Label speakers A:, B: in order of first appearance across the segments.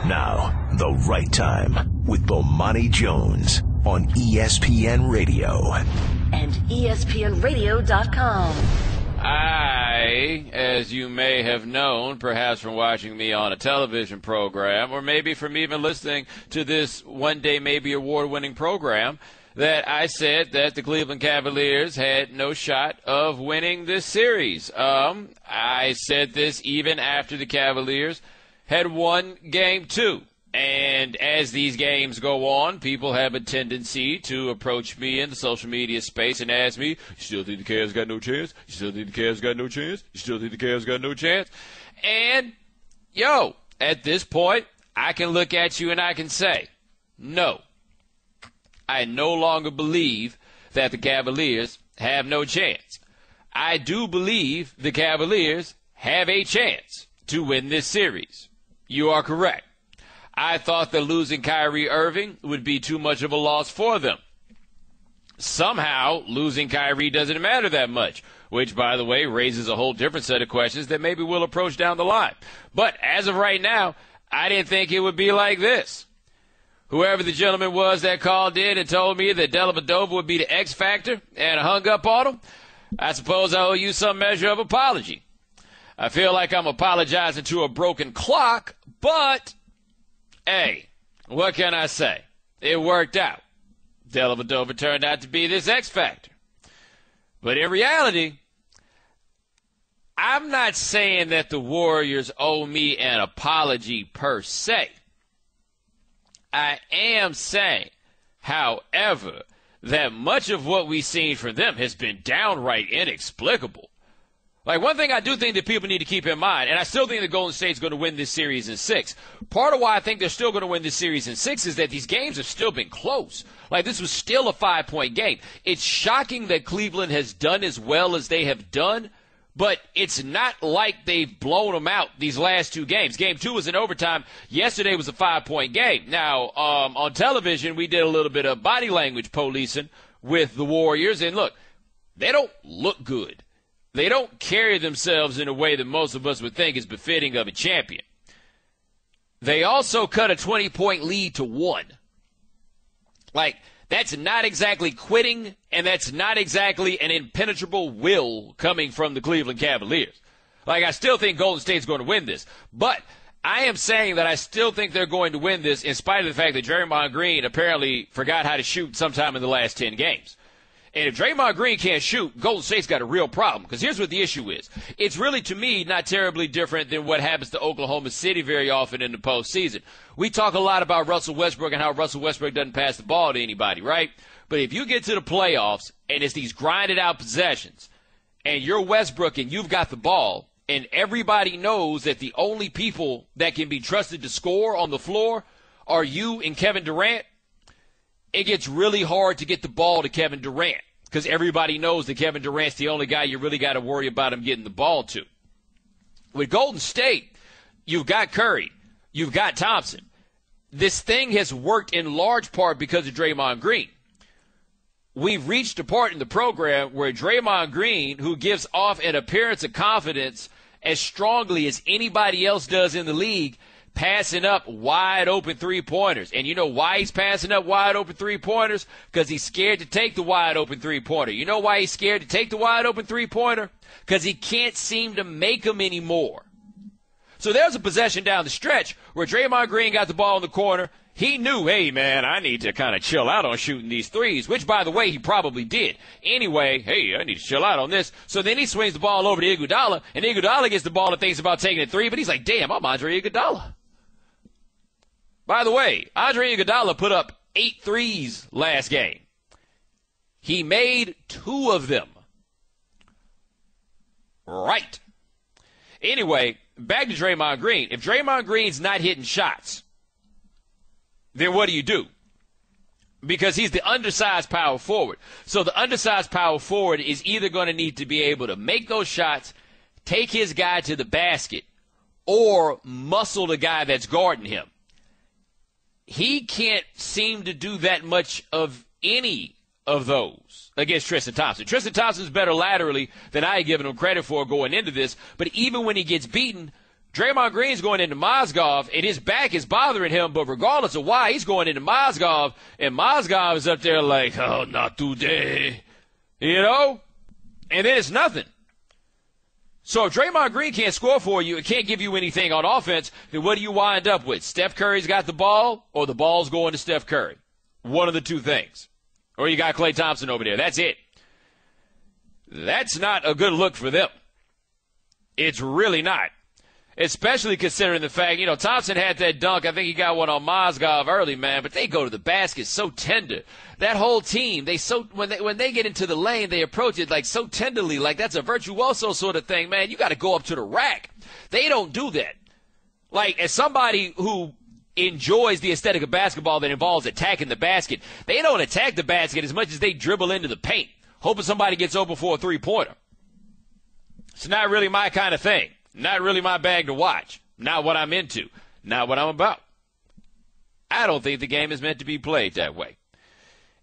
A: Now, the right time with Bomani Jones on ESPN Radio.
B: And ESPNRadio.com.
C: I, as you may have known, perhaps from watching me on a television program, or maybe from even listening to this One Day Maybe award-winning program, that I said that the Cleveland Cavaliers had no shot of winning this series. I said this even after the Cavaliers had won Game 2. And as these games go on, people have a tendency to approach me in the social media space and ask me, you still think the Cavs got no chance? You still think the Cavs got no chance? You still think the Cavs got no chance? And, at this point, I can look at you and I can say, no. I no longer believe that the Cavaliers have no chance. I do believe the Cavaliers have a chance to win this series. You are correct. I thought that losing Kyrie Irving would be too much of a loss for them. Somehow, losing Kyrie doesn't matter that much, which, by the way, raises a whole different set of questions that maybe we'll approach down the line. But as of right now, I didn't think it would be like this. Whoever the gentleman was that called in and told me that Dellavedova would be the X factor and hung up on him, I suppose I owe you some measure of apology. I feel like I'm apologizing to a broken clock, but, hey, what can I say? It worked out. Dellavedova turned out to be this X factor. But in reality, I'm not saying that the Warriors owe me an apology per se. I am saying, however, that much of what we've seen from them has been downright inexplicable. Like, one thing I do think that people need to keep in mind, and I still think that Golden State's going to win this series in 6. Part of why I think they're still going to win this series in 6 is that these games have still been close. Like, this was still a 5-point game. It's shocking that Cleveland has done as well as they have done, but it's not like they've blown them out these last 2 games. Game 2 was in overtime. Yesterday was a 5-point game. Now, on television, we did a little bit of body language policing with the Warriors, and look, they don't look good. They don't carry themselves in a way that most of us would think is befitting of a champion. They also cut a 20-point lead to 1. Like, that's not exactly quitting, and that's not exactly an impenetrable will coming from the Cleveland Cavaliers. Like, I still think Golden State's going to win this. But I am saying that I still think they're going to win this in spite of the fact that Draymond Green apparently forgot how to shoot sometime in the last 10 games. And if Draymond Green can't shoot, Golden State's got a real problem. Because here's what the issue is. It's really, to me, not terribly different than what happens to Oklahoma City very often in the postseason. We talk a lot about Russell Westbrook and how Russell Westbrook doesn't pass the ball to anybody, right? But if you get to the playoffs and it's these grinded out possessions and you're Westbrook and you've got the ball and everybody knows that the only people that can be trusted to score on the floor are you and Kevin Durant, it gets really hard to get the ball to Kevin Durant because everybody knows that Kevin Durant's the only guy you really got to worry about him getting the ball to. With Golden State, you've got Curry, you've got Thompson. This thing has worked in large part because of Draymond Green. We've reached a part in the program where Draymond Green, who gives off an appearance of confidence as strongly as anybody else does in the league, passing up wide-open three-pointers. And you know why he's passing up wide-open three-pointers? Because he's scared to take the wide-open three-pointer. You know why he's scared to take the wide-open three-pointer? Because he can't seem to make them anymore. So there's a possession down the stretch where Draymond Green got the ball in the corner. He knew, hey, man, I need to kind of chill out on shooting these threes, which, by the way, he probably did. Anyway, hey, I need to chill out on this. So then he swings the ball over to Iguodala, and Iguodala gets the ball and thinks about taking a three, but he's like, damn, I'm Andre Iguodala. By the way, Andre Iguodala put up 8 threes last game. He made 2 of them. Right. Anyway, back to Draymond Green. If Draymond Green's not hitting shots, then what do? Because he's the undersized power forward. So the undersized power forward is either going to need to be able to make those shots, take his guy to the basket, or muscle the guy that's guarding him. He can't seem to do that much of any of those against Tristan Thompson. Tristan Thompson's better laterally than I had given him credit for going into this, but even when he gets beaten, Draymond Green's going into Mozgov, and his back is bothering him, but regardless of why, he's going into Mozgov, and Mozgov is up there like, oh, not today, you know? And then it's nothing. So if Draymond Green can't score for you, it can't give you anything on offense, then what do you wind up with? Steph Curry's got the ball, or the ball's going to Steph Curry? One of the two things. Or you got Klay Thompson over there. That's it. That's not a good look for them. It's really not. Especially considering the fact, you know, Thompson had that dunk. I think he got one on Mozgov early, man, but they go to the basket so tender. That whole team, when they get into the lane, they approach it like so tenderly, like that's a virtuoso sort of thing, man. You got to go up to the rack. They don't do that. Like, as somebody who enjoys the aesthetic of basketball that involves attacking the basket, they don't attack the basket as much as they dribble into the paint, hoping somebody gets open for a three-pointer. It's not really my kind of thing. Not really my bag to watch. Not what I'm into. Not what I'm about. I don't think the game is meant to be played that way.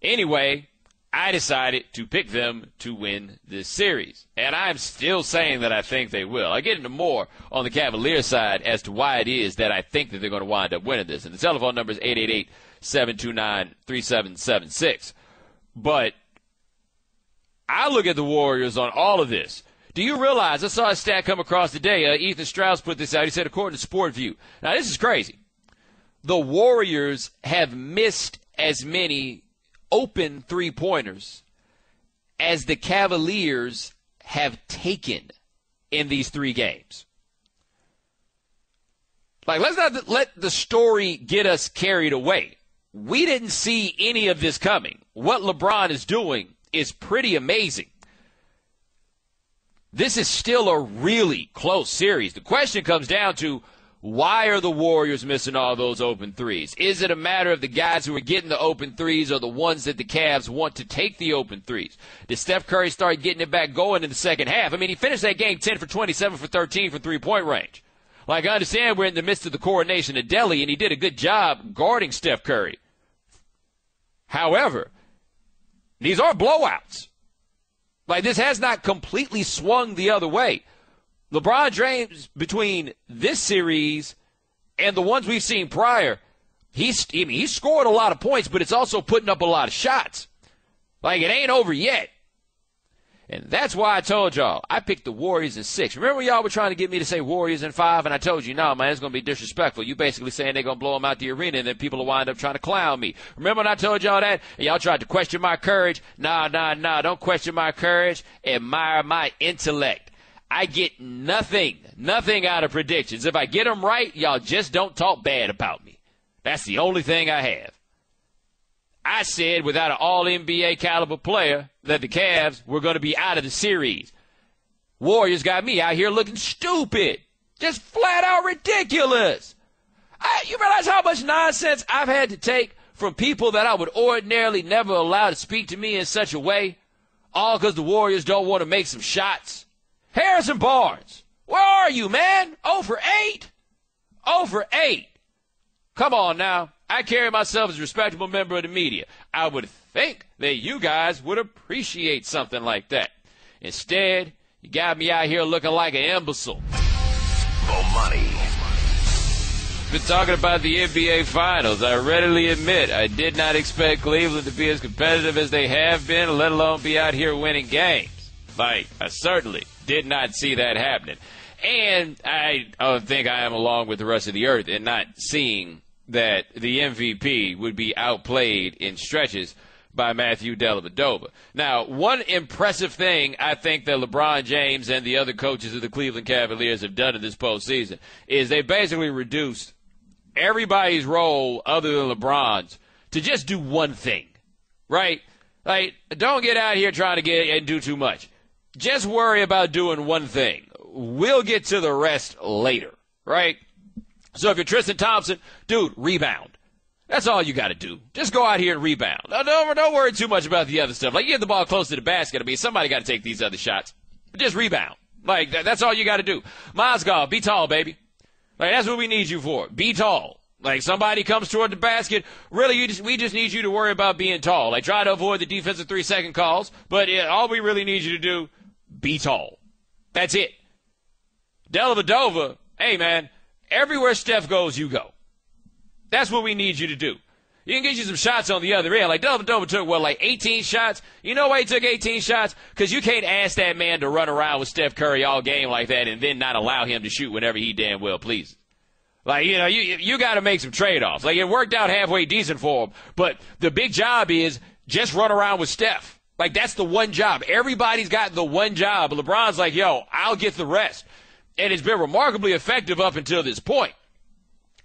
C: Anyway, I decided to pick them to win this series. And I'm still saying that I think they will. I get into more on the Cavaliers side as to why it is that I think that they're going to wind up winning this. And the telephone number is 888-729-3776. But I look at the Warriors on all of this. Do you realize, I saw a stat come across today, Ethan Strauss put this out, he said according to Sport View. Now this is crazy. The Warriors have missed as many open three-pointers as the Cavaliers have taken in these 3 games. Like, let's not let the story get us carried away. We didn't see any of this coming. What LeBron is doing is pretty amazing. This is still a really close series. The question comes down to, why are the Warriors missing all those open threes? Is it a matter of the guys who are getting the open threes or the ones that the Cavs want to take the open threes? Did Steph Curry start getting it back going in the second half? I mean, he finished that game 10 for 27 for 13 from three-point range. Like, I understand we're in the midst of the coronation of Delhi, and he did a good job guarding Steph Curry. However, these are blowouts. Like, this has not completely swung the other way. LeBron James, between this series and the ones we've seen prior, he's scored a lot of points, but it's also putting up a lot of shots. Like, it ain't over yet. And that's why I told y'all, I picked the Warriors in 6. Remember when y'all were trying to get me to say Warriors in 5, and I told you, no, man, it's going to be disrespectful. You basically saying they're going to blow them out the arena, and then people will wind up trying to clown me. Remember when I told y'all that? And y'all tried to question my courage? Nah, don't question my courage. Admire my intellect. I get nothing out of predictions. If I get them right, y'all just don't talk bad about me. That's the only thing I have. I said without an all-NBA caliber player that the Cavs were going to be out of the series. Warriors got me out here looking stupid. Just flat out ridiculous. You realize how much nonsense I've had to take from people that I would ordinarily never allow to speak to me in such a way, all because the Warriors don't want to make some shots? Harrison Barnes, where are you, man? 0 for 8? 0 for 8. Come on now. I carry myself as a respectable member of the media. I would think that you guys would appreciate something like that. Instead, you got me out here looking like an imbecile.
A: Bomani.
C: Been talking about the NBA Finals. I readily admit I did not expect Cleveland to be as competitive as they have been, let alone be out here winning games. Like, I certainly did not see that happening. And I think I am along with the rest of the earth in not seeing that the MVP would be outplayed in stretches by Matthew Dellavedova. Now, one impressive thing I think that LeBron James and the other coaches of the Cleveland Cavaliers have done in this postseason is they basically reduced everybody's role other than LeBron's to just do one thing, right? Like, don't get out here trying to get and do too much. Just worry about doing one thing. We'll get to the rest later, right? So if you're Tristan Thompson, dude, rebound. That's all you got to do. Just go out here and rebound. Don't worry too much about the other stuff. Like, you get the ball close to the basket. I mean, somebody got to take these other shots. But just rebound. Like, that's all you got to do. Mozgov, be tall, baby. Like, that's what we need you for. Be tall. Like, somebody comes toward the basket. Really, we just need you to worry about being tall. Like, try to avoid the defensive 3-second calls. But all we really need you to do, be tall. That's it. Dellavedova, hey, man, everywhere Steph goes, you go. That's what we need you to do. You can get you some shots on the other end. Like, Dellavedova took, 18 shots? You know why he took 18 shots? Because you can't ask that man to run around with Steph Curry all game like that and then not allow him to shoot whenever he damn well pleases. Like, you got to make some trade-offs. Like, it worked out halfway decent for him, but the big job is just run around with Steph. Like, that's the one job. Everybody's got the one job. LeBron's like, yo, I'll get the rest. And it's been remarkably effective up until this point.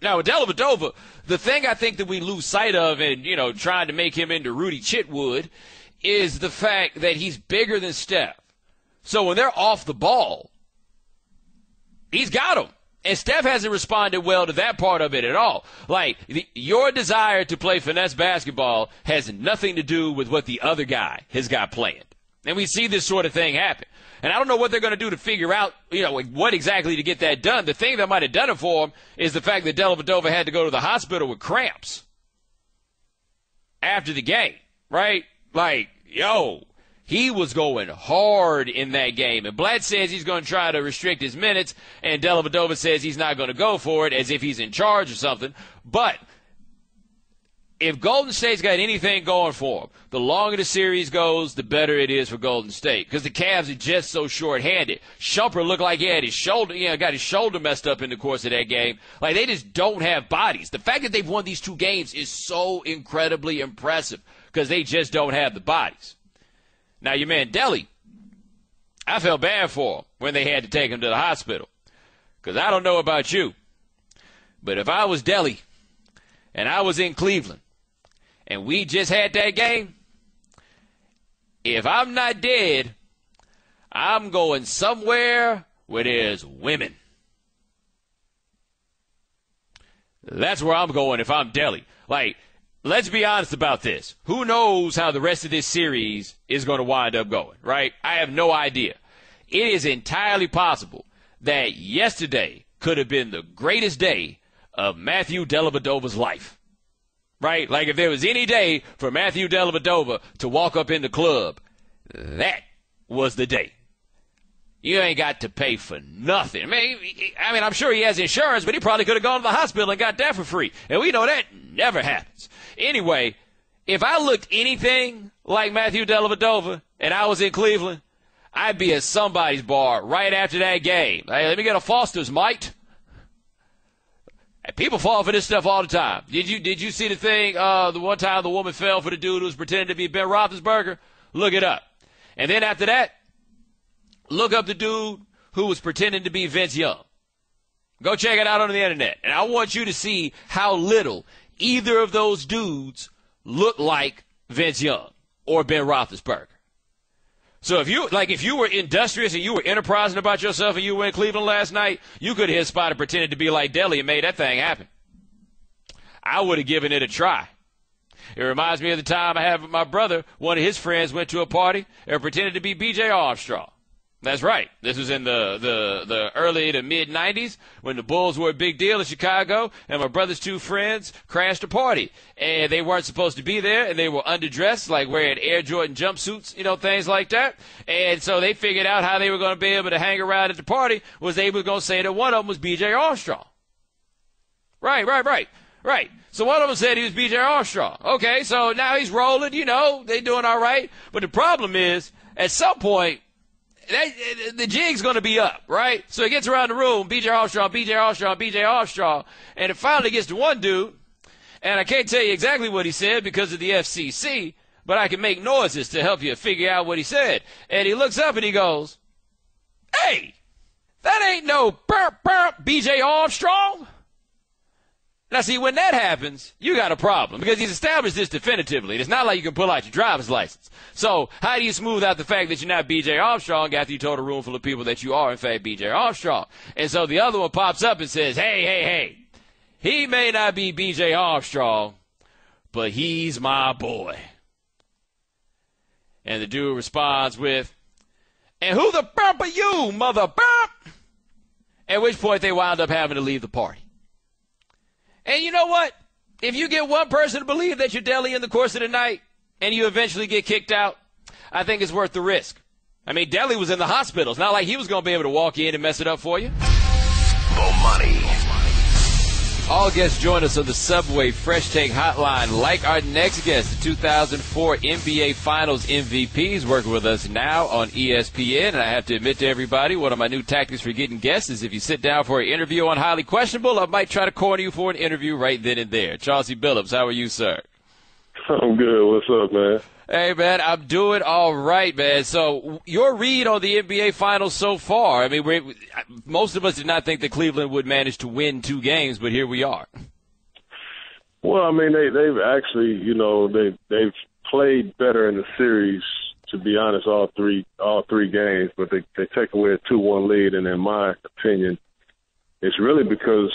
C: Now, with Dellavedova, the thing I think that we lose sight of in, trying to make him into Rudy Chitwood is the fact that he's bigger than Steph. So when they're off the ball, he's got them. And Steph hasn't responded well to that part of it at all. Like, your desire to play finesse basketball has nothing to do with what the other guy has got planned. And we see this sort of thing happen. And I don't know what they're going to do to figure out, what exactly to get that done. The thing that might have done it for him is the fact that Dellavedova had to go to the hospital with cramps after the game, right? Like, he was going hard in that game. And Blatt says he's going to try to restrict his minutes, and Dellavedova says he's not going to go for it as if he's in charge or something. But if Golden State's got anything going for them, the longer the series goes, the better it is for Golden State because the Cavs are just so short-handed. Shumpert looked like he had his shoulder, got his shoulder messed up in the course of that game. Like, they just don't have bodies. The fact that they've won these two games is so incredibly impressive because they just don't have the bodies. Now, your man Delly, I felt bad for him when they had to take him to the hospital because I don't know about you, but if I was Delly and I was in Cleveland and we just had that game, if I'm not dead, I'm going somewhere where there's women. That's where I'm going if I'm Delly. Like, let's be honest about this. Who knows how the rest of this series is going to wind up going, right? I have no idea. It is entirely possible that yesterday could have been the greatest day of Matthew Dellavedova's life. Right? Like, if there was any day for Matthew Dellavedova to walk up in the club, that was the day. You ain't got to pay for nothing. I mean, I'm sure he has insurance, but he probably could have gone to the hospital and got that for free. And we know that never happens. Anyway, if I looked anything like Matthew Dellavedova and I was in Cleveland, I'd be at somebody's bar right after that game. Hey, let me get a Foster's, mate. People fall for this stuff all the time. Did you see the thing, the one time the woman fell for the dude who was pretending to be Ben Roethlisberger? Look it up. And then after that, look up the dude who was pretending to be Vince Young. Go check it out on the internet. And I want you to see how little either of those dudes look like Vince Young or Ben Roethlisberger. So if you were industrious and you were enterprising about yourself and you were in Cleveland last night, you could have hit spot and pretended to be like Delly and made that thing happen. I would have given it a try. It reminds me of the time I had with my brother. One of his friends went to a party and pretended to be B.J. Armstrong. That's right. This was in the early to mid-'90s when the Bulls were a big deal in Chicago, and my brother's two friends crashed a party. And they weren't supposed to be there, and they were underdressed, like wearing Air Jordan jumpsuits, things like that. And so they figured out how they were going to be able to hang around at the party was they were going to say that one of them was B.J. Armstrong. Right. So one of them said he was B.J. Armstrong. Okay, so now he's rolling, they doing all right. But the problem is, at some point, the jig's going to be up, right? So it gets around the room, B.J. Armstrong, and it finally gets to one dude, and I can't tell you exactly what he said because of the FCC, but I can make noises to help you figure out what he said. And he looks up and he goes, "Hey, that ain't no B.J. Armstrong." Now, see, when that happens, you got a problem because he's established this definitively. It's not like you can pull out your driver's license. So how do you smooth out the fact that you're not B.J. Armstrong after you told a room full of people that you are, in fact, B.J. Armstrong? And so the other one pops up and says, hey, he may not be B.J. Armstrong, but he's my boy. And the dude responds with, "And who the burp are you, mother burp?" At which point they wound up having to leave the party. And you know what? If you get one person to believe that you're Delly in the course of the night and you eventually get kicked out, I think it's worth the risk. I mean, Delly was in the hospital. It's not like he was going to be able to walk in and mess it up for you.
A: Bomani.
C: All guests join us on the Subway Fresh Take Hotline. Like our next guest, the 2004 NBA Finals MVP is working with us now on ESPN. And I have to admit to everybody, one of my new tactics for getting guests is if you sit down for an interview on Highly Questionable, I might try to corner you for an interview right then and there. Chauncey Billups, how are you, sir?
D: I'm good. What's up, man?
C: Hey, man, I'm doing all right, man. So your read on the NBA Finals so far, I mean, most of us did not think that Cleveland would manage to win 2 games, but here we are.
D: Well, I mean, they've actually, they've played better in the series, to be honest, all three games, but they take away a 2-1 lead, and in my opinion, it's really because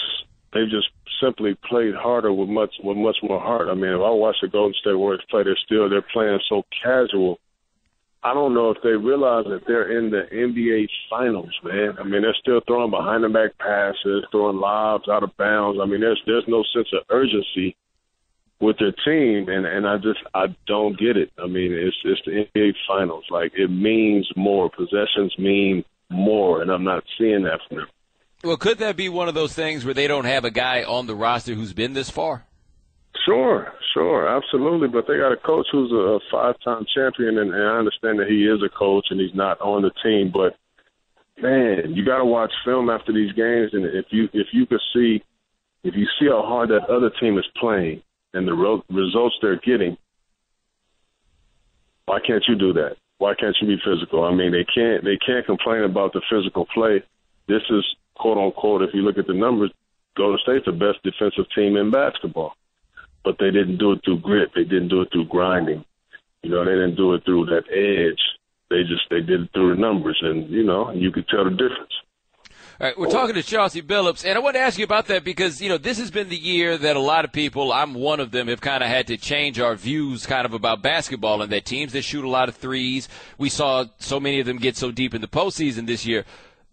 D: they've just simply played harder with much more heart. I mean, if I watch the Golden State Warriors play, they're playing so casual. I don't know if they realize that they're in the NBA Finals, man. I mean, they're still throwing behind-the-back passes, throwing lobs out of bounds. I mean, there's no sense of urgency with their team, and I don't get it. I mean, it's the NBA Finals. Like, it means more. Possessions mean more, and I'm not seeing that from them.
C: Well, could that be one of those things where they don't have a guy on the roster who's been this far?
D: Sure, absolutely. But they got a coach who's a 5-time champion, and I understand that he is a coach and he's not on the team. But, man, you got to watch film after these games, and if you see how hard that other team is playing and the results they're getting, why can't you do that? Why can't you be physical? I mean, they can't complain about the physical play. This is, quote unquote, if you look at the numbers, Golden State's the best defensive team in basketball. But they didn't do it through grit. They didn't do it through grinding. They didn't do it through that edge. They did it through the numbers, and, you could tell the difference.
C: All right, we're talking to Chauncey Billups, and I want to ask you about that because, this has been the year that a lot of people, I'm one of them, have kind of had to change our views kind of about basketball and that teams that shoot a lot of threes. We saw so many of them get so deep in the postseason this year.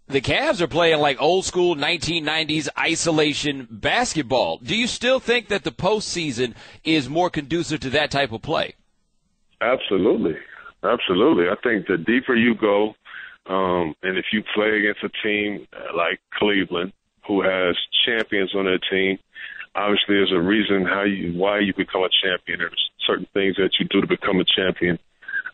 C: The Cavs are playing like old school 1990s isolation basketball. Do you still think that the postseason is more conducive to that type of play?
D: Absolutely. I think the deeper you go, and if you play against a team like Cleveland, who has champions on their team, obviously there's a reason why you become a champion. There's certain things that you do to become a champion.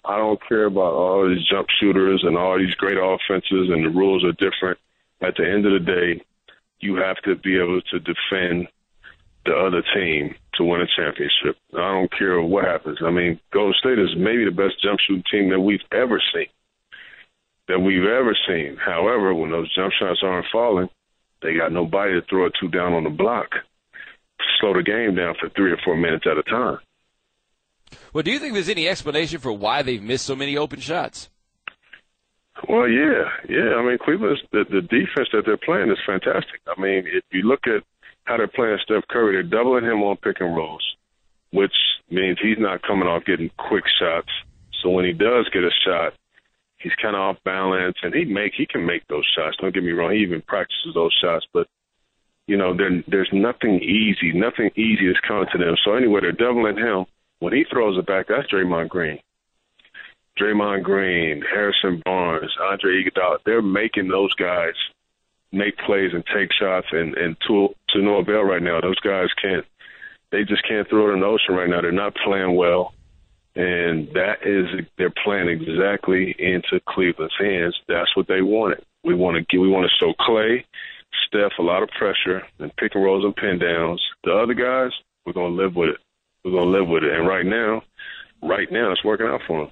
D: I don't care about all these jump shooters and all these great offenses, and the rules are different. At the end of the day, you have to be able to defend the other team to win a championship. I don't care what happens. I mean, Golden State is maybe the best jump shooting team that we've ever seen. However, when those jump shots aren't falling, they got nobody to throw it to down on the block to slow the game down for 3 or 4 minutes at a time.
C: Well, do you think there's any explanation for why they've missed so many open shots?
D: Well, yeah. I mean, Cleveland's the defense that they're playing is fantastic. I mean, if you look at how they're playing Steph Curry, they're doubling him on pick and rolls, which means he's not coming off getting quick shots. So when he does get a shot, he's kind of off balance, and he can make those shots. Don't get me wrong, he even practices those shots, but there's nothing easy. Nothing easy is coming to them. So anyway, they're doubling him. When he throws it back, that's Draymond Green. Harrison Barnes, Andre Iguodala, they're making those guys make plays and take shots, and to no avail right now. Those guys just can't throw it in the ocean right now. They're not playing well, and they're playing exactly into Cleveland's hands. That's what they wanted. We want to show Clay, Steph a lot of pressure and pick and rolls and pin downs. The other guys, we're going to live with it. And right now it's working out for them.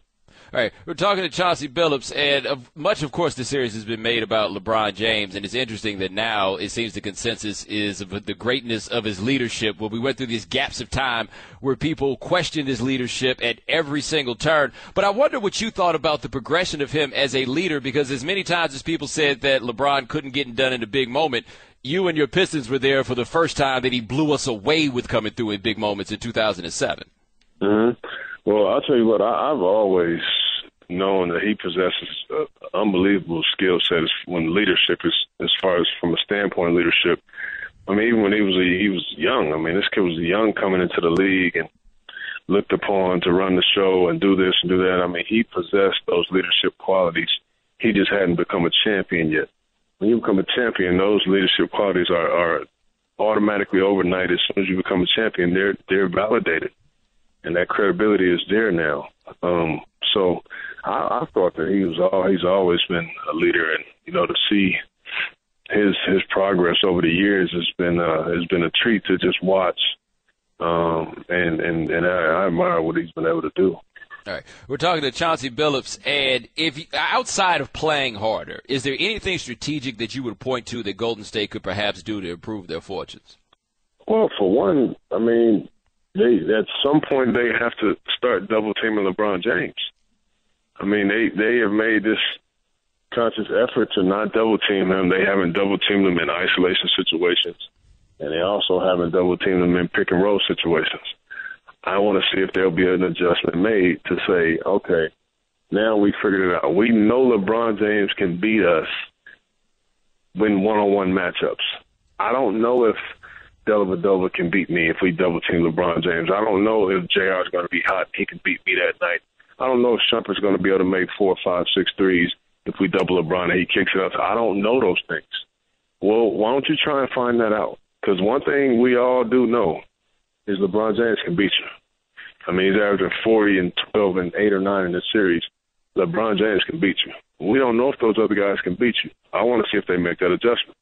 C: All right, we're talking to Chauncey Billups, and much, of course, the series has been made about LeBron James, and it's interesting that now it seems the consensus is of the greatness of his leadership. Well, we went through these gaps of time where people questioned his leadership at every single turn, but I wonder what you thought about the progression of him as a leader, because as many times as people said that LeBron couldn't get it done in a big moment, you and your Pistons were there for the first time that he blew us away with coming through in big moments in 2007.
D: Mm-hmm. Well, I'll tell you what, I've always known that he possesses an unbelievable skill set when leadership is, as far as from a standpoint of leadership. I mean, even when he was young. I mean, this kid was young coming into the league and looked upon to run the show and do this and do that. I mean, he possessed those leadership qualities. He just hadn't become a champion yet. when you become a champion, those leadership qualities are automatically overnight. As soon as you become a champion, they're validated, and that credibility is there now. So I thought that he's always been a leader, and to see his progress over the years has been a treat to just watch. And I admire what he's been able to do.
C: All right. We're talking to Chauncey Billups, and outside of playing harder, is there anything strategic that you would point to that Golden State could perhaps do to improve their fortunes?
D: Well, for one, I mean, at some point they have to start double-teaming LeBron James. I mean, they have made this conscious effort to not double-team him. They haven't double-teamed him in isolation situations, and they also haven't double-teamed him in pick-and-roll situations. I want to see if there'll be an adjustment made to say, okay, now we figured it out. We know LeBron James can beat us in one-on-one matchups. I don't know if Dellavedova can beat me if we double-team LeBron James. I don't know if JR is going to be hot. He can beat me that night. I don't know if Shumpert's going to be able to make 4, 5, 6 threes if we double LeBron and he kicks it up. I don't know those things. Well, why don't you try and find that out? Because one thing we all do know is LeBron James can beat you. I mean, he's averaging 40 and 12 and 8 or 9 in this series. LeBron James can beat you. We don't know if those other guys can beat you. I want to see if they make that adjustment.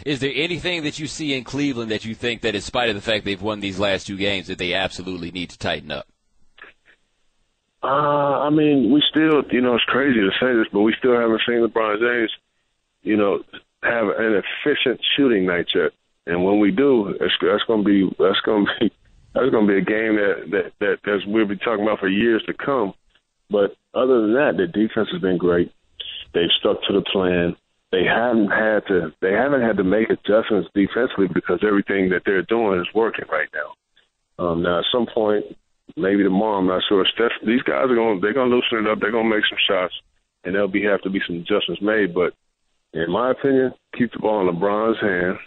C: Is there anything that you see in Cleveland that you think that in spite of the fact they've won these last 2 games that they absolutely need to tighten up?
D: I mean, we still, it's crazy to say this, but we still haven't seen LeBron James, have an efficient shooting night yet. And when we do, that's going to be a game that we'll be talking about for years to come. But other than that, the defense has been great. They've stuck to the plan. They haven't had to make adjustments defensively because everything that they're doing is working right now. Now, at some point, maybe tomorrow, I'm not sure. These guys they're going to loosen it up. They're going to make some shots, and there'll have to be some adjustments made. But in my opinion, keep the ball in LeBron's hand.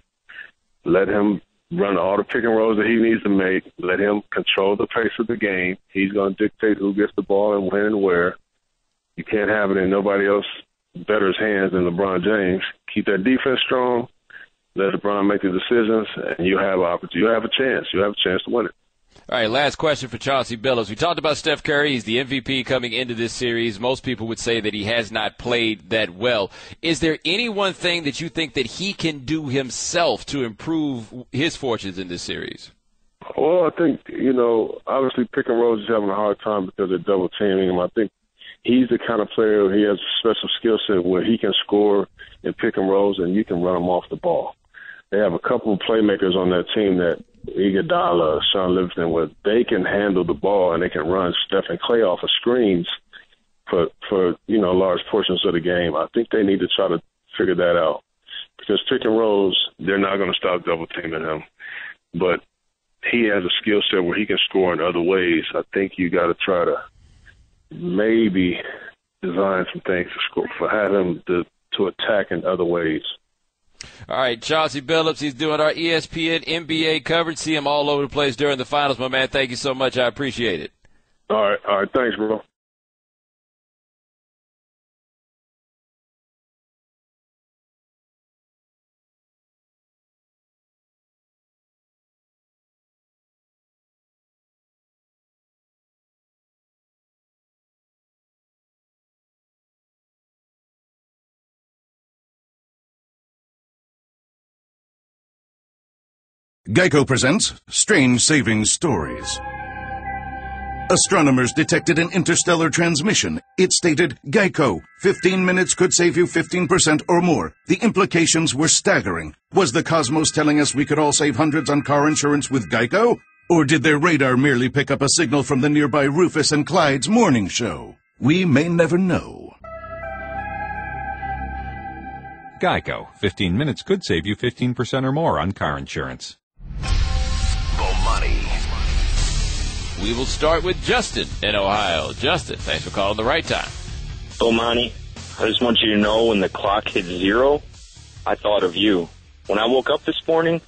D: Let him run all the pick and rolls that he needs to make. Let him control the pace of the game. He's going to dictate who gets the ball and when and where. You can't have it in nobody else better's hands than LeBron James. Keep that defense strong. Let LeBron make the decisions, and you have a chance. You have a chance to win it.
C: All right, last question for Chauncey Billups. We talked about Steph Curry. He's the MVP coming into this series. Most people would say that he has not played that well. Is there any one thing that you think that he can do himself to improve his fortunes in this series?
D: Well, I think, obviously pick and roll is having a hard time because they're double teaming him. I think he's the kind of player, he has a special skill set where he can score in pick and rolls and you can run him off the ball. They have a couple of playmakers on that team that Iguodala, Sean Livingston, where they can handle the ball and they can run Steph and Clay off of screens for large portions of the game. I think they need to try to figure that out because pick and rolls, they're not going to stop double teaming him. But he has a skill set where he can score in other ways. I think you got to try to maybe design some things to score for have him to attack in other ways.
C: All right, Chauncey Billups, he's doing our ESPN NBA coverage. See him all over the place during the finals, my man. Thank you so much. I appreciate it.
D: All right. Thanks, bro.
E: Geico presents Strange Savings Stories. Astronomers detected an interstellar transmission. It stated, Geico, 15 minutes could save you 15% or more. The implications were staggering. Was the cosmos telling us we could all save hundreds on car insurance with Geico? Or did their radar merely pick up a signal from the nearby Rufus and Clyde's morning show? We may never know.
F: Geico. 15 minutes could save you 15% or more on car insurance.
C: We will start with Justin in Ohio. Justin, thanks for calling the right time.
G: Bomani, I just want you to know when the clock hit 0, I thought of you. When I woke up this morning,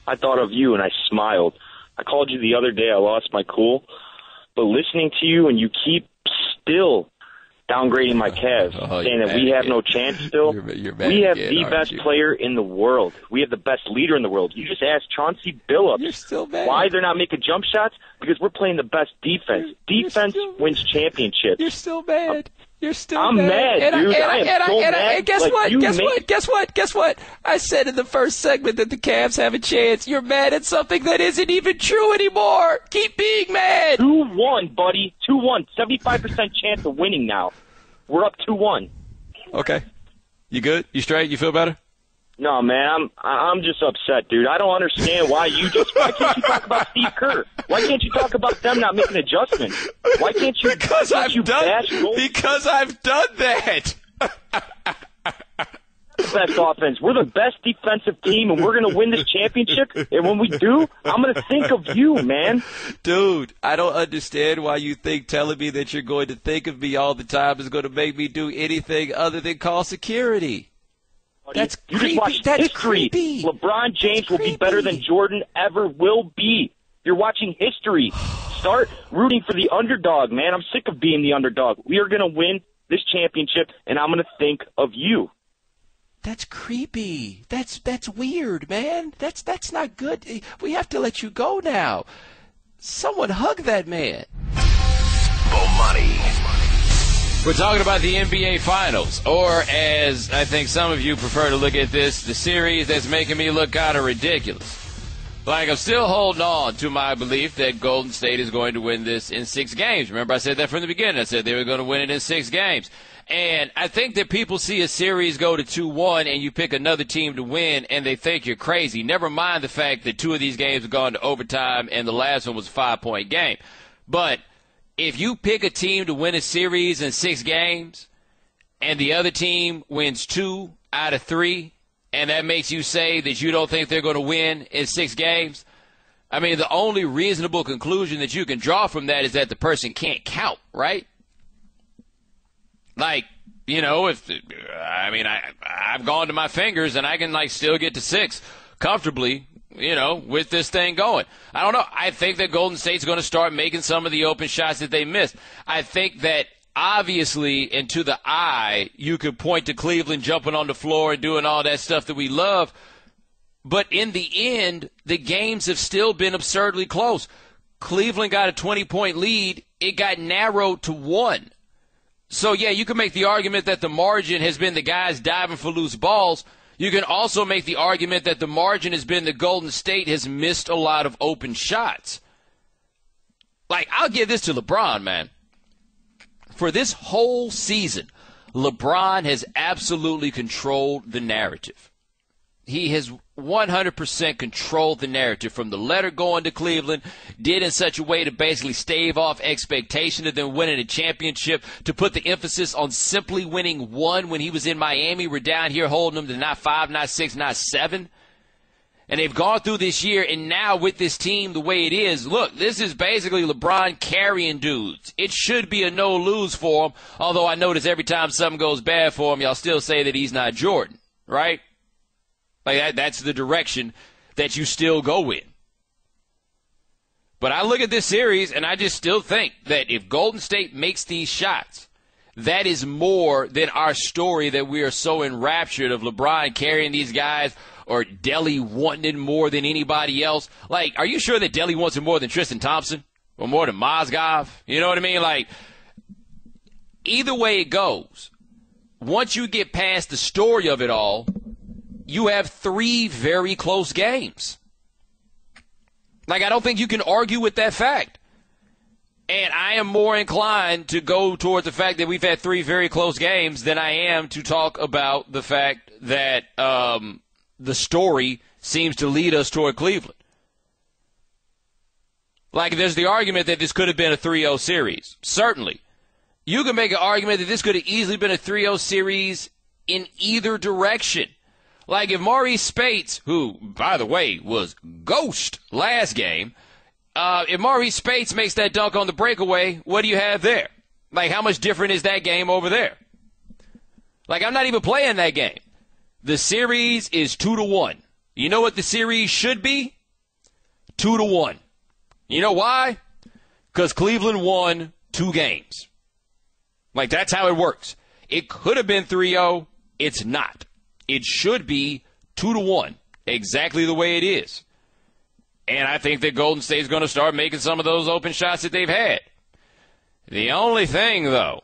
G: I thought of you and I smiled. I called you the other day. I lost my cool. But listening to you and you keep still downgrading my Cavs, saying that we have no chance still.
C: You're mad
G: we have
C: again,
G: the best player in the world. We have the best leader in the world. You just asked Chauncey Billups
C: You're still mad.
G: why they're not making jump shots, because we're playing the best defense. Defense wins championships.
C: You're still mad. You're still
G: I'm mad, dude. I am so mad.
C: And guess
G: Like,
C: what?
G: you
C: Guess what? I said in the first segment that the Cavs have a chance. You're mad at something that isn't even true anymore. Keep being mad.
G: 2-1, buddy. 2-1. 75% chance of winning now. We're up 2-1.
C: Okay. You good? You straight? You feel better?
G: No, man, I'm just upset, dude. I don't understand why can't you talk about Steve Kerr? Why can't you talk about them not making adjustments? Why can't you?
C: Because I've done that.
G: Best offense. We're the best defensive team, and we're going to win this championship. And when we do, I'm going to think of you, man.
C: Dude, I don't understand why you think telling me that you're going to think of me all the time is going to make me do anything other than call security. That's creepy. That's
G: history.
C: Creepy.
G: LeBron James will be better than Jordan ever will be. You're watching history. Start rooting for the underdog, man. I'm sick of being the underdog. We are going to win this championship, and I'm going to think of you.
C: That's creepy. That's weird, man. That's not good. We have to let you go now. Someone hug that man.
A: Bomani.
C: We're talking about the NBA Finals, or as I think some of you prefer to look at this, the series that's making me look kind of ridiculous. Like, I'm still holding on to my belief that Golden State is going to win this in 6 games. Remember, I said that from the beginning. I said they were going to win it in 6 games. And I think that people see a series go to 2-1 and you pick another team to win and they think you're crazy. Never mind the fact that 2 of these games have gone to overtime and the last one was a 5-point game. But if you pick a team to win a series in 6 games and the other team wins 2 out of 3, and that makes you say that you don't think they're going to win in 6 games, I mean, the only reasonable conclusion that you can draw from that is that the person can't count, right? Like, you know, I've gone to my fingers and I can, like, still get to 6 comfortably, you know, with this thing going. I don't know. I think that Golden State's going to start making some of the open shots that they missed. I think that obviously, and to the eye, you could point to Cleveland jumping on the floor and doing all that stuff that we love. But in the end, the games have still been absurdly close. Cleveland got a 20-point lead. It got narrowed to 1. So, yeah, you can make the argument that the margin has been the guys diving for loose balls. You can also make the argument that the margin has been that Golden State has missed a lot of open shots. Like, I'll give this to LeBron, man. For this whole season, LeBron has absolutely controlled the narrative. He has 100% controlled the narrative from the letter going to Cleveland, did in such a way to basically stave off expectation of them winning a championship, to put the emphasis on simply winning 1 when he was in Miami. We're down here holding them to not 5, not 6, not 7. And they've gone through this year, and now with this team the way it is, look, this is basically LeBron carrying dudes. It should be a no-lose for him, although I notice every time something goes bad for him, y'all still say that he's not Jordan, right? Like that's the direction that you still go in. But I look at this series, and I just still think that if Golden State makes these shots, that is more than our story that we are so enraptured of LeBron carrying these guys or Delly wanting it more than anybody else. Like, are you sure that Delly wants it more than Tristan Thompson or more than Mozgov? You know what I mean? Like, either way it goes, once you get past the story of it all, you have 3 very close games. Like, I don't think you can argue with that fact. And I am more inclined to go toward the fact that we've had 3 very close games than I am to talk about the fact that the story seems to lead us toward Cleveland. Like, there's the argument that this could have been a 3-0 series. Certainly. You can make an argument that this could have easily been a 3-0 series in either direction. Like, if Maurice Spates, who, by the way, was ghost last game, if Maurice Spates makes that dunk on the breakaway, what do you have there? Like, how much different is that game over there? Like, I'm not even playing that game. The series is 2-1. You know what the series should be? 2-1. You know why? Because Cleveland won 2 games. Like, that's how it works. It could have been 3-0. It's not. It should be 2-1, exactly the way it is. And I think that Golden State's going to start making some of those open shots that they've had. The only thing, though,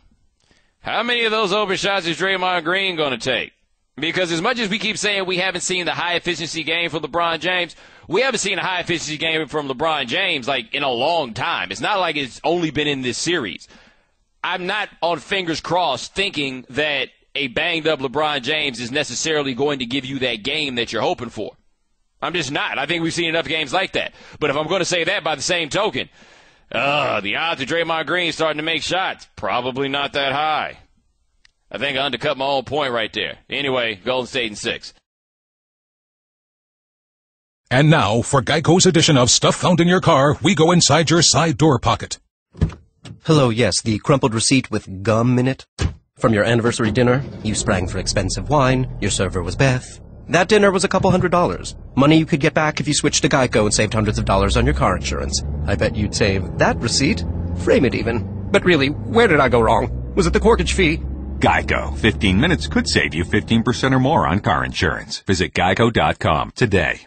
C: how many of those open shots is Draymond Green going to take? Because as much as we keep saying we haven't seen the high-efficiency game from LeBron James, we haven't seen a high-efficiency game from LeBron James, like, in a long time. It's not like it's only been in this series. I'm not on fingers crossed thinking that a banged-up LeBron James is necessarily going to give you that game that you're hoping for. I'm just not. I think we've seen enough games like that. But if I'm going to say that by the same token, the odds of Draymond Green starting to make shots, probably not that high. I think I undercut my own point right there. Anyway, Golden State in 6.
H: And now, for Geico's edition of Stuff Found in Your Car, we go inside your side door pocket.
I: Hello, yes, the crumpled receipt with gum in it. From your anniversary dinner, you sprang for expensive wine, your server was Beth. That dinner was a couple $100. Money you could get back if you switched to Geico and saved hundreds of dollars on your car insurance. I bet you'd save that receipt. Frame it even. But really, where did I go wrong? Was it the corkage fee?
F: Geico. 15 minutes could save you 15% or more on car insurance. Visit geico.com today.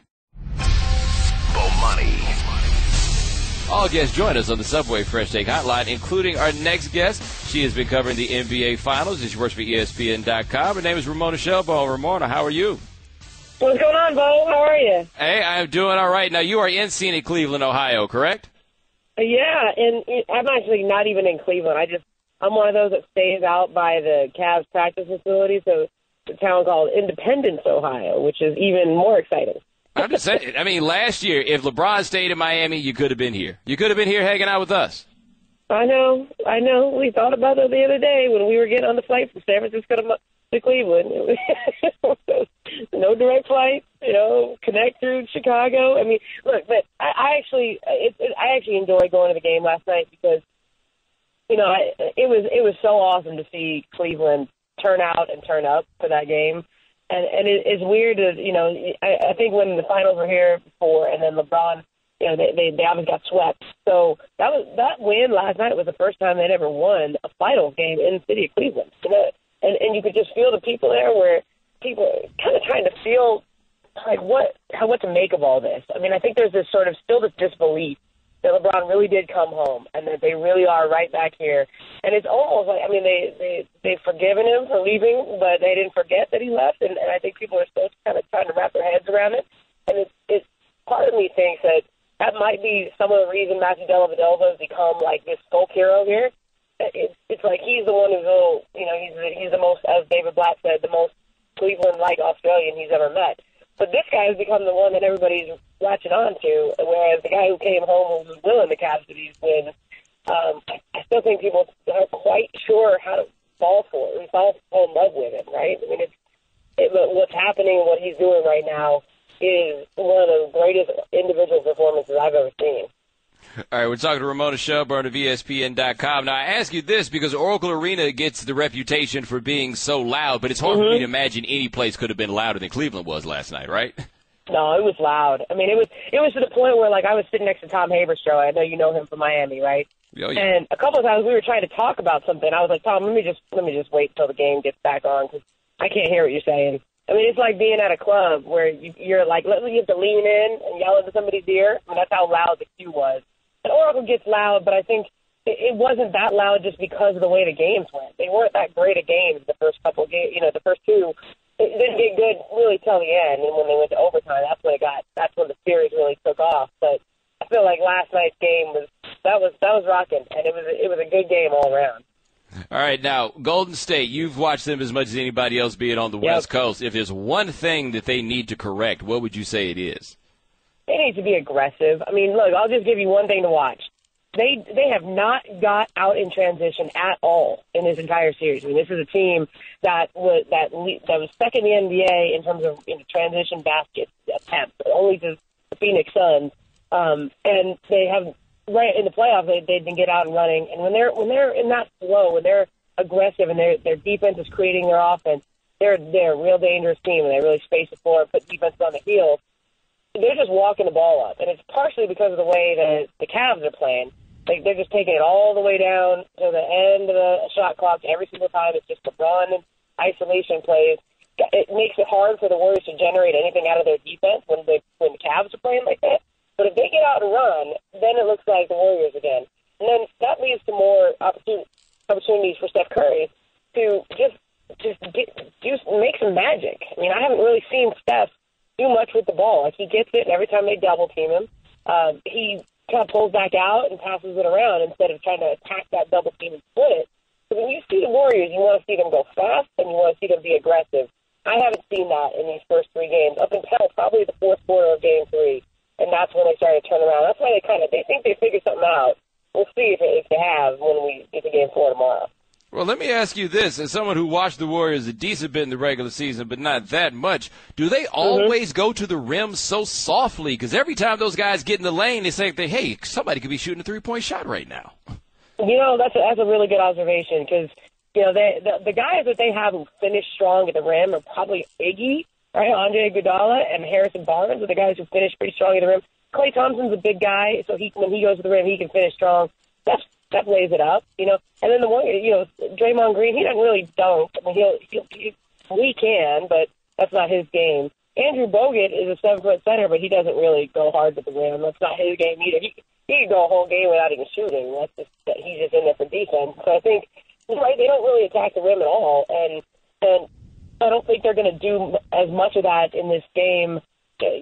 A: Bomani.
C: All guests join us on the Subway Fresh Take Hotline, including our next guest. She has been covering the NBA Finals, and she works for ESPN.com. Her name is Ramona Shelburne. Ramona, how are you?
J: What's going on, Bo? How are you?
C: Hey, I'm doing all right. Now, you are in scenic Cleveland, Ohio, correct?
J: Yeah, and I'm actually not even in Cleveland. I'm one of those that stays out by the Cavs practice facility, so it's a town called Independence, Ohio, which is even more exciting.
C: I'm just saying, I mean, last year, if LeBron stayed in Miami, you could have been here. You could have been here hanging out with us.
J: I know. We thought about it the other day when we were getting on the flight from San Francisco to Cleveland. No direct flight, connect through Chicago. I mean, look, but I actually enjoyed going to the game last night because, it was so awesome to see Cleveland turn out and turn up for that game. And it's weird that, I think when the finals were here before and then LeBron, they obviously got swept. So that win last night was the first time they'd ever won a finals game in the city of Cleveland. And you could just feel the people there where people are kind of trying to feel like what to make of all this. I mean, I think there's this sort of still this disbelief that LeBron really did come home and that they really are right back here. And it's almost like, I mean, they've forgiven him for leaving, but they didn't forget that he left. And I think people are still kind of trying to wrap their heads around it. And it's part of me thinks that might be some of the reason Matthew Dellavedova has become like this folk hero here. It's like he's the one who's he's the most, as David Blatt said, the most Cleveland-like Australian he's ever met. But this guy has become the one that everybody's latching on to, whereas the guy who came home was willing the Cavs to these wins. I still think people aren't quite sure how to fall for it. We fall in love with him, right? I mean, what's happening, what he's doing right now is one of the greatest individual performances I've ever seen.
C: All right, we're talking to Ramona Shelburne of ESPN.com. Now, I ask you this because Oracle Arena gets the reputation for being so loud, but it's hard for me to imagine any place could have been louder than Cleveland was last night, right?
J: No, it was loud. I mean, it was to the point where, like, I was sitting next to Tom Haberstroh. I know you know him from Miami, right?
C: Oh, yeah.
J: And a couple of times we were trying to talk about something. I was like, Tom, let me just wait till the game gets back on because I can't hear what you're saying. I mean, it's like being at a club where you're like, you have to lean in and yell into somebody's ear. I mean, that's how loud the cue was. And Oracle gets loud, but I think it wasn't that loud just because of the way the games went. They weren't that great of games the first couple of games. The first two, it didn't get good really till the end. And when they went to overtime, that's when the series really took off. But I feel like last night's game was rocking, and it was a good game all around.
C: All right, now, Golden State, you've watched them as much as anybody else being on the West Coast. If there's one thing that they need to correct, what would you say it is?
J: They need to be aggressive. I mean, look, I'll just give you one thing to watch. They have not got out in transition at all in this entire series. I mean, this is a team that was second in the NBA in terms of transition basket attempts, only to the Phoenix Suns. And they have right in the playoffs they didn't get out and running. And when they're in that flow, when they're aggressive and their defense is creating their offense, they're a real dangerous team and they really space the floor and put defense on the heel. They're just walking the ball up, and it's partially because of the way that the Cavs are playing. They're just taking it all the way down to the end of the shot clock every single time. It's just LeBron and isolation plays. It makes it hard for the Warriors to generate anything out of their defense when the Cavs are playing like that. But if they get out and run, then it looks like the Warriors again. And then that leads to more opportunities for Steph Curry to just make some magic. I mean, I haven't really seen Steph do much with the ball. Like, he gets it, and every time they double team him, he kind of pulls back out and passes it around instead of trying to attack that double team and split it. So when you see the Warriors, you want to see them go fast and you want to see them be aggressive. I haven't seen that in these first three games up until probably the fourth quarter of Game 3, and that's when they started to turn around. That's why they think they figured something out. We'll see if they have when we get to Game 4 tomorrow.
C: Well, let me ask you this. As someone who watched the Warriors a decent bit in the regular season, but not that much, do they always go to the rim so softly? Because every time those guys get in the lane, they say, hey, somebody could be shooting a three-point shot right now.
J: You know, that's a really good observation because, you know, the guys that they have who finish strong at the rim are probably Iggy, right, Andre Iguodala, and Harrison Barnes are the guys who finish pretty strong at the rim. Klay Thompson's a big guy, so when he goes to the rim, he can finish strong. That lays it up, you know. And then the one, you know, Draymond Green, he doesn't really dunk. I mean, he can, but that's not his game. Andrew Bogut is a 7-foot center, but he doesn't really go hard at the rim. That's not his game either. He can go a whole game without even shooting. He's just in there for defense. So I think, right, they don't really attack the rim at all, and I don't think they're going to do as much of that in this game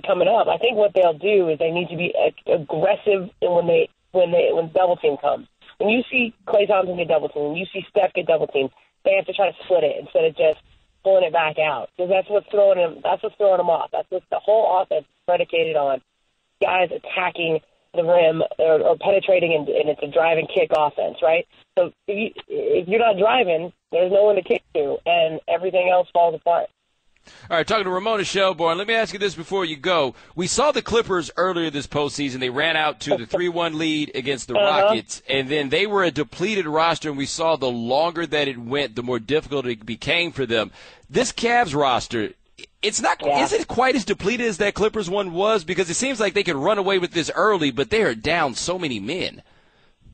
J: coming up. I think what they'll do is they need to be aggressive when double team comes. When you see Klay Thompson get double teamed, when you see Steph get double teamed, they have to try to split it instead of just pulling it back out, because that's what's throwing them off. That's what the whole offense is predicated on, guys attacking the rim or penetrating, and it's a drive and kick offense, right? So if you're not driving, there's no one to kick to, and everything else falls apart.
C: All right, talking to Ramona Shelburne, let me ask you this before you go. We saw the Clippers earlier this postseason. They ran out to the 3-1 lead against the Rockets, and then they were a depleted roster, and we saw the longer that it went, the more difficult it became for them. This Cavs roster, isn't it quite as depleted as that Clippers one was? Because it seems like they could run away with this early, but they are down so many men.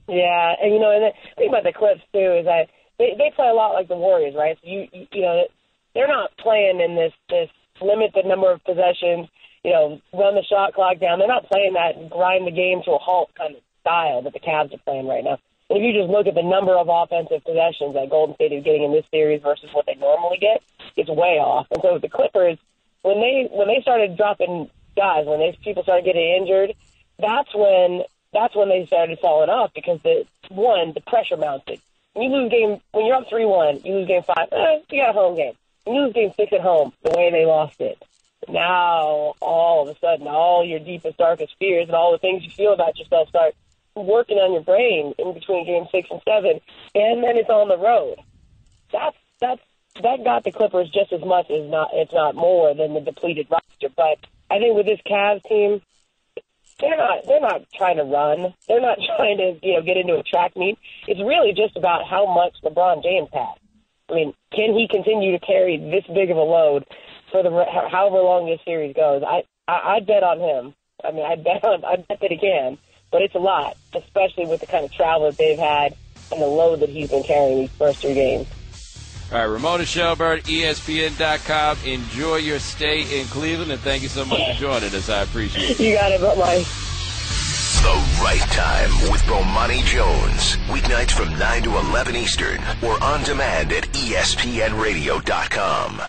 J: Yeah, and you know, and the thing about the Clips too is that they play a lot like the Warriors, right? So you know, they're not playing in this limit the number of possessions, you know, run the shot clock down. They're not playing that grind the game to a halt kind of style that the Cavs are playing right now. And if you just look at the number of offensive possessions that Golden State is getting in this series versus what they normally get, it's way off. And so the Clippers, when they started dropping guys, when people started getting injured, that's when they started falling off, because the pressure mounted. When you're up 3-1, you lose game 5, you got a home game. You lose game 6 at home, the way they lost it. Now, all of a sudden, all your deepest, darkest fears and all the things you feel about yourself start working on your brain in between game 6 and 7, and then it's on the road. That got the Clippers just as much, as if not more, than the depleted roster. But I think with this Cavs team, they're not trying to run. They're not trying to get into a track meet. It's really just about how much LeBron James has. I mean, can he continue to carry this big of a load for however long this series goes? I'd bet on him. I mean, I bet that he can, but it's a lot, especially with the kind of travel that they've had and the load that he's been carrying these first 3 games.
C: All right, Ramona Shelburne, ESPN.com. Enjoy your stay in Cleveland, and thank you so much for joining us. I appreciate it.
J: You got it, Bomani.
A: The Right Time with Bomani Jones. Weeknights from 9 to 11 Eastern or on demand at ESPNradio.com.